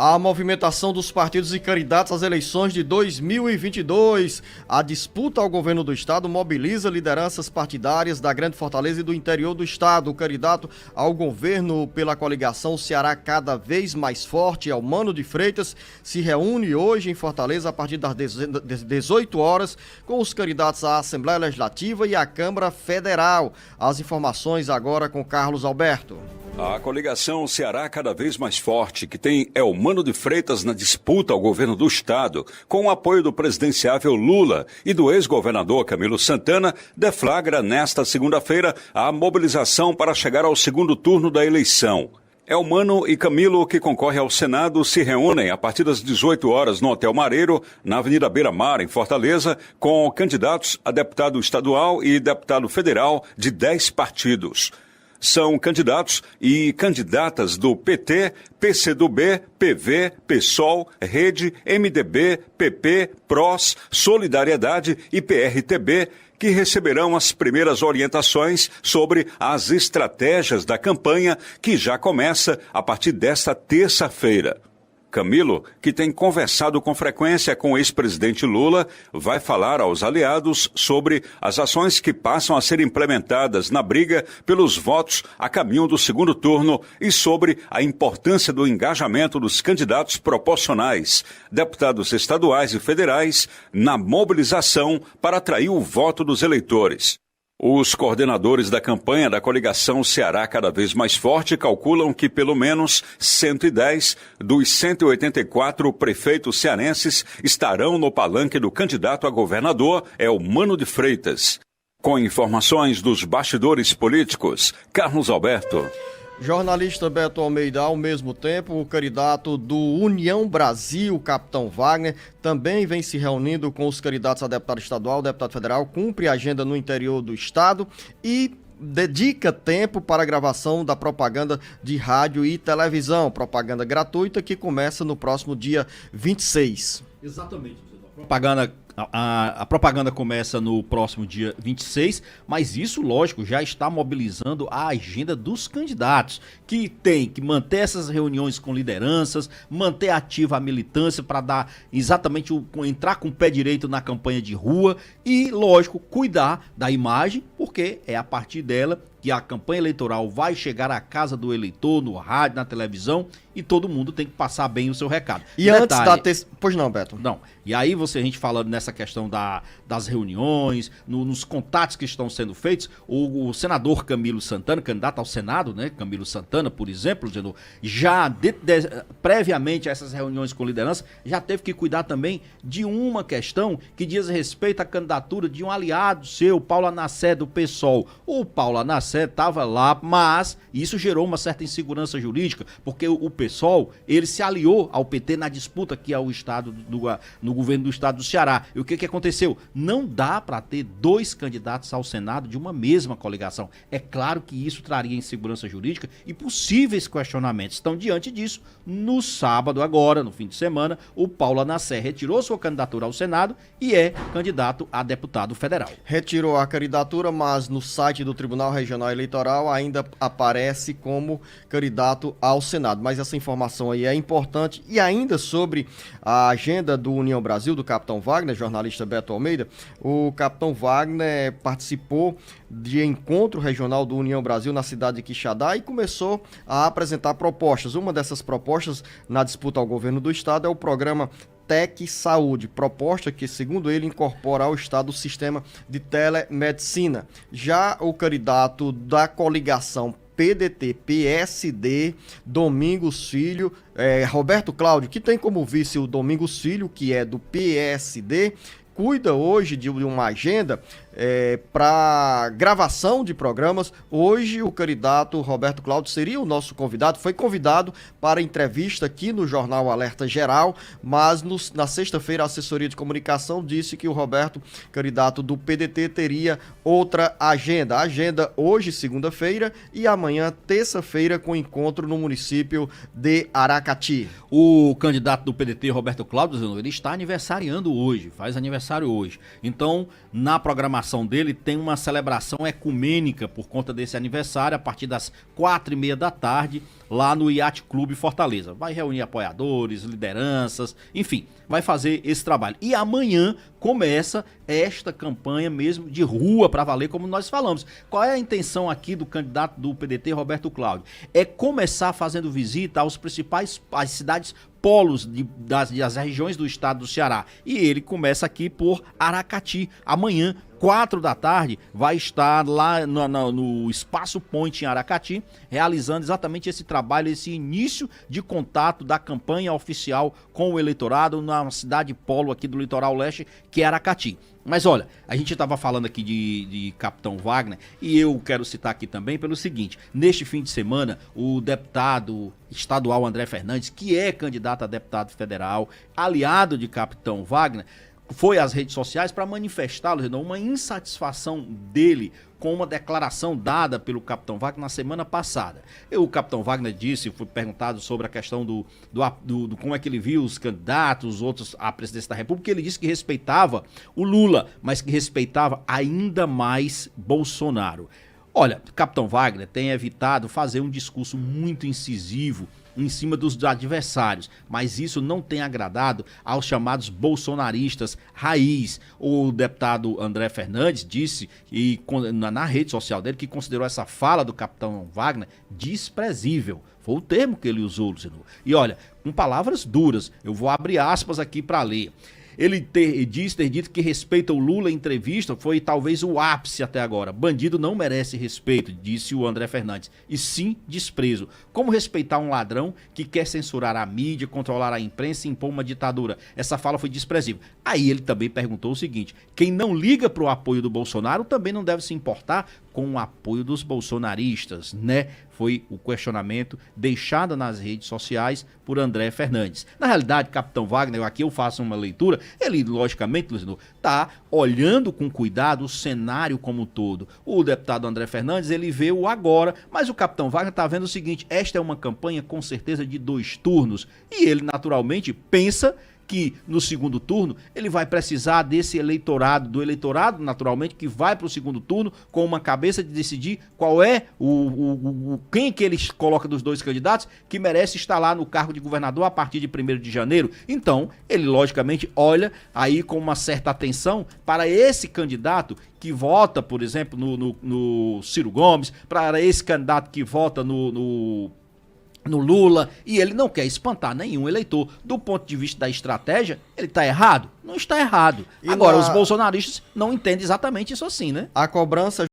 A movimentação dos partidos e candidatos às eleições de 2022. A disputa ao governo do estado mobiliza lideranças partidárias da Grande Fortaleza e do interior do estado. O candidato ao governo pela coligação Ceará Cada Vez Mais Forte, Elmano de Freitas, se reúne hoje em Fortaleza a partir das 18 horas com os candidatos à Assembleia Legislativa e à Câmara Federal. As informações agora com Carlos Alberto. A coligação Ceará Cada Vez Mais Forte, que tem Elmano de Freitas na disputa ao governo do estado, com o apoio do presidenciável Lula e do ex-governador Camilo Santana, deflagra nesta segunda-feira a mobilização para chegar ao segundo turno da eleição. Elmano e Camilo, que concorrem ao Senado, se reúnem a partir das 18 horas no Hotel Mareiro, na Avenida Beira Mar, em Fortaleza, com candidatos a deputado estadual e deputado federal de 10 partidos. São candidatos e candidatas do PT, PCdoB, PV, PSOL, Rede, MDB, PP, PROS, Solidariedade e PRTB, que receberão as primeiras orientações sobre as estratégias da campanha, que já começa a partir desta terça-feira. Camilo, que tem conversado com frequência com o ex-presidente Lula, vai falar aos aliados sobre as ações que passam a ser implementadas na briga pelos votos a caminho do segundo turno e sobre a importância do engajamento dos candidatos proporcionais, deputados estaduais e federais, na mobilização para atrair o voto dos eleitores. Os coordenadores da campanha da coligação Ceará Cada Vez Mais Forte calculam que pelo menos 110 dos 184 prefeitos cearenses estarão no palanque do candidato a governador, Elmano de Freitas. Com informações dos bastidores políticos, Carlos Alberto. Jornalista Beto Almeida, ao mesmo tempo, o candidato do União Brasil, Capitão Wagner, também vem se reunindo com os candidatos a deputado estadual, deputado federal, cumpre a agenda no interior do estado e dedica tempo para a gravação da propaganda de rádio e televisão, propaganda gratuita que começa no próximo dia 26. Exatamente. A propaganda começa no próximo dia 26, mas isso, lógico, já está mobilizando a agenda dos candidatos, que tem que manter essas reuniões com lideranças, manter ativa a militância para dar exatamente entrar com o pé direito na campanha de rua e, lógico, cuidar da imagem, porque é a partir dela que a campanha eleitoral vai chegar à casa do eleitor, no rádio, na televisão, e todo mundo tem que passar bem o seu recado. E detalhe, antes da... Pois não, Beto. Não. E aí a gente falando nessa questão das reuniões, nos contatos que estão sendo feitos, o senador Camilo Santana, candidato ao Senado, né, Camilo Santana, por exemplo, já previamente a essas reuniões com liderança, já teve que cuidar também de uma questão que diz respeito à candidatura de um aliado seu, Paulo Anassé, do PSOL. O Paulo Anassé estava lá, mas isso gerou uma certa insegurança jurídica, porque o PSOL, ele se aliou ao PT na disputa aqui ao estado no governo do estado do Ceará. E o que aconteceu? Não dá para ter dois candidatos ao Senado de uma mesma coligação. É claro que isso traria insegurança jurídica e possíveis questionamentos. Então, diante disso, no sábado agora, no fim de semana, o Paulo Anassé retirou sua candidatura ao Senado e é candidato a deputado federal. Retirou a candidatura, mas no site do Tribunal Regional Eleitoral ainda aparece como candidato ao Senado. Mas essa informação aí é importante. E ainda sobre a agenda do União Brasil, do Capitão Wagner, jornalista Beto Almeida, o Capitão Wagner participou de encontro regional do União Brasil na cidade de Quixadá e começou a apresentar propostas. Uma dessas propostas na disputa ao governo do estado é o programa Tec Saúde, proposta que, segundo ele, incorpora ao estado o sistema de telemedicina. Já o candidato da coligação PDT-PSD, Domingos Filho, Roberto Cláudio, que tem como vice o Domingos Filho, que é do PSD, cuida hoje de uma agenda para gravação de programas. Hoje o candidato Roberto Cláudio seria o nosso convidado, foi convidado para entrevista aqui no Jornal Alerta Geral, mas na sexta-feira a assessoria de comunicação disse que o Roberto, candidato do PDT, teria outra agenda. A agenda hoje, segunda-feira, e amanhã, terça-feira, com encontro no município de Aracati. O candidato do PDT, Roberto Cláudio, ele está aniversariando hoje, faz aniversário hoje. Então, na programação programação dele tem uma celebração ecumênica por conta desse aniversário, a partir das 4h30 da tarde, lá no Yacht Clube Fortaleza. Vai reunir apoiadores, lideranças, enfim, vai fazer esse trabalho. E amanhã começa esta campanha mesmo de rua para valer, como nós falamos. Qual é a intenção aqui do candidato do PDT, Roberto Cláudio? É começar fazendo visita aos principais, às cidades polos das regiões do estado do Ceará. E ele começa aqui por Aracati. Amanhã, 4 da tarde, vai estar lá no Espaço Point em Aracati, realizando exatamente esse trabalho, esse início de contato da campanha oficial com o eleitorado na cidade polo aqui do Litoral Leste, que é Aracati. Mas olha, a gente estava falando aqui de Capitão Wagner, e eu quero citar aqui também pelo seguinte: neste fim de semana, o deputado estadual André Fernandes, que é candidato a deputado federal, aliado de Capitão Wagner, foi às redes sociais para manifestar, uma insatisfação dele com uma declaração dada pelo Capitão Wagner na semana passada. O Capitão Wagner disse, foi perguntado sobre a questão do como é que ele viu os candidatos, os outros à presidência da República. Ele disse que respeitava o Lula, mas que respeitava ainda mais Bolsonaro. Olha, Capitão Wagner tem evitado fazer um discurso muito incisivo em cima dos adversários, mas isso não tem agradado aos chamados bolsonaristas raiz. O deputado André Fernandes disse na rede social dele que considerou essa fala do Capitão Wagner desprezível. Foi o termo que ele usou, Luciano. E olha, com palavras duras, eu vou abrir aspas aqui para ler. Ele ter dito que respeita o Lula em entrevista foi talvez o ápice até agora. Bandido não merece respeito, disse o André Fernandes, e sim desprezo. Como respeitar um ladrão que quer censurar a mídia, controlar a imprensa e impor uma ditadura? Essa fala foi desprezível. Aí ele também perguntou o seguinte: quem não liga para o apoio do Bolsonaro também não deve se importar com o apoio dos bolsonaristas, né? Foi o questionamento deixado nas redes sociais por André Fernandes. Na realidade, Capitão Wagner, aqui eu faço uma leitura, ele logicamente, Luciano, está olhando com cuidado o cenário como um todo. O deputado André Fernandes, ele vê o agora, mas o Capitão Wagner está vendo o seguinte: esta é uma campanha com certeza de 2 turnos, e ele naturalmente pensa que no segundo turno ele vai precisar desse eleitorado, do eleitorado naturalmente que vai para o segundo turno com uma cabeça de decidir qual é quem que ele coloca dos 2 candidatos que merece estar lá no cargo de governador a partir de 1º de janeiro. Então, ele logicamente olha aí com uma certa atenção para esse candidato que vota, por exemplo, no Ciro Gomes, para esse candidato que vota no Lula, e ele não quer espantar nenhum eleitor. Do ponto de vista da estratégia, ele está errado? Não está errado. Agora, os bolsonaristas não entendem exatamente isso assim, né? A cobrança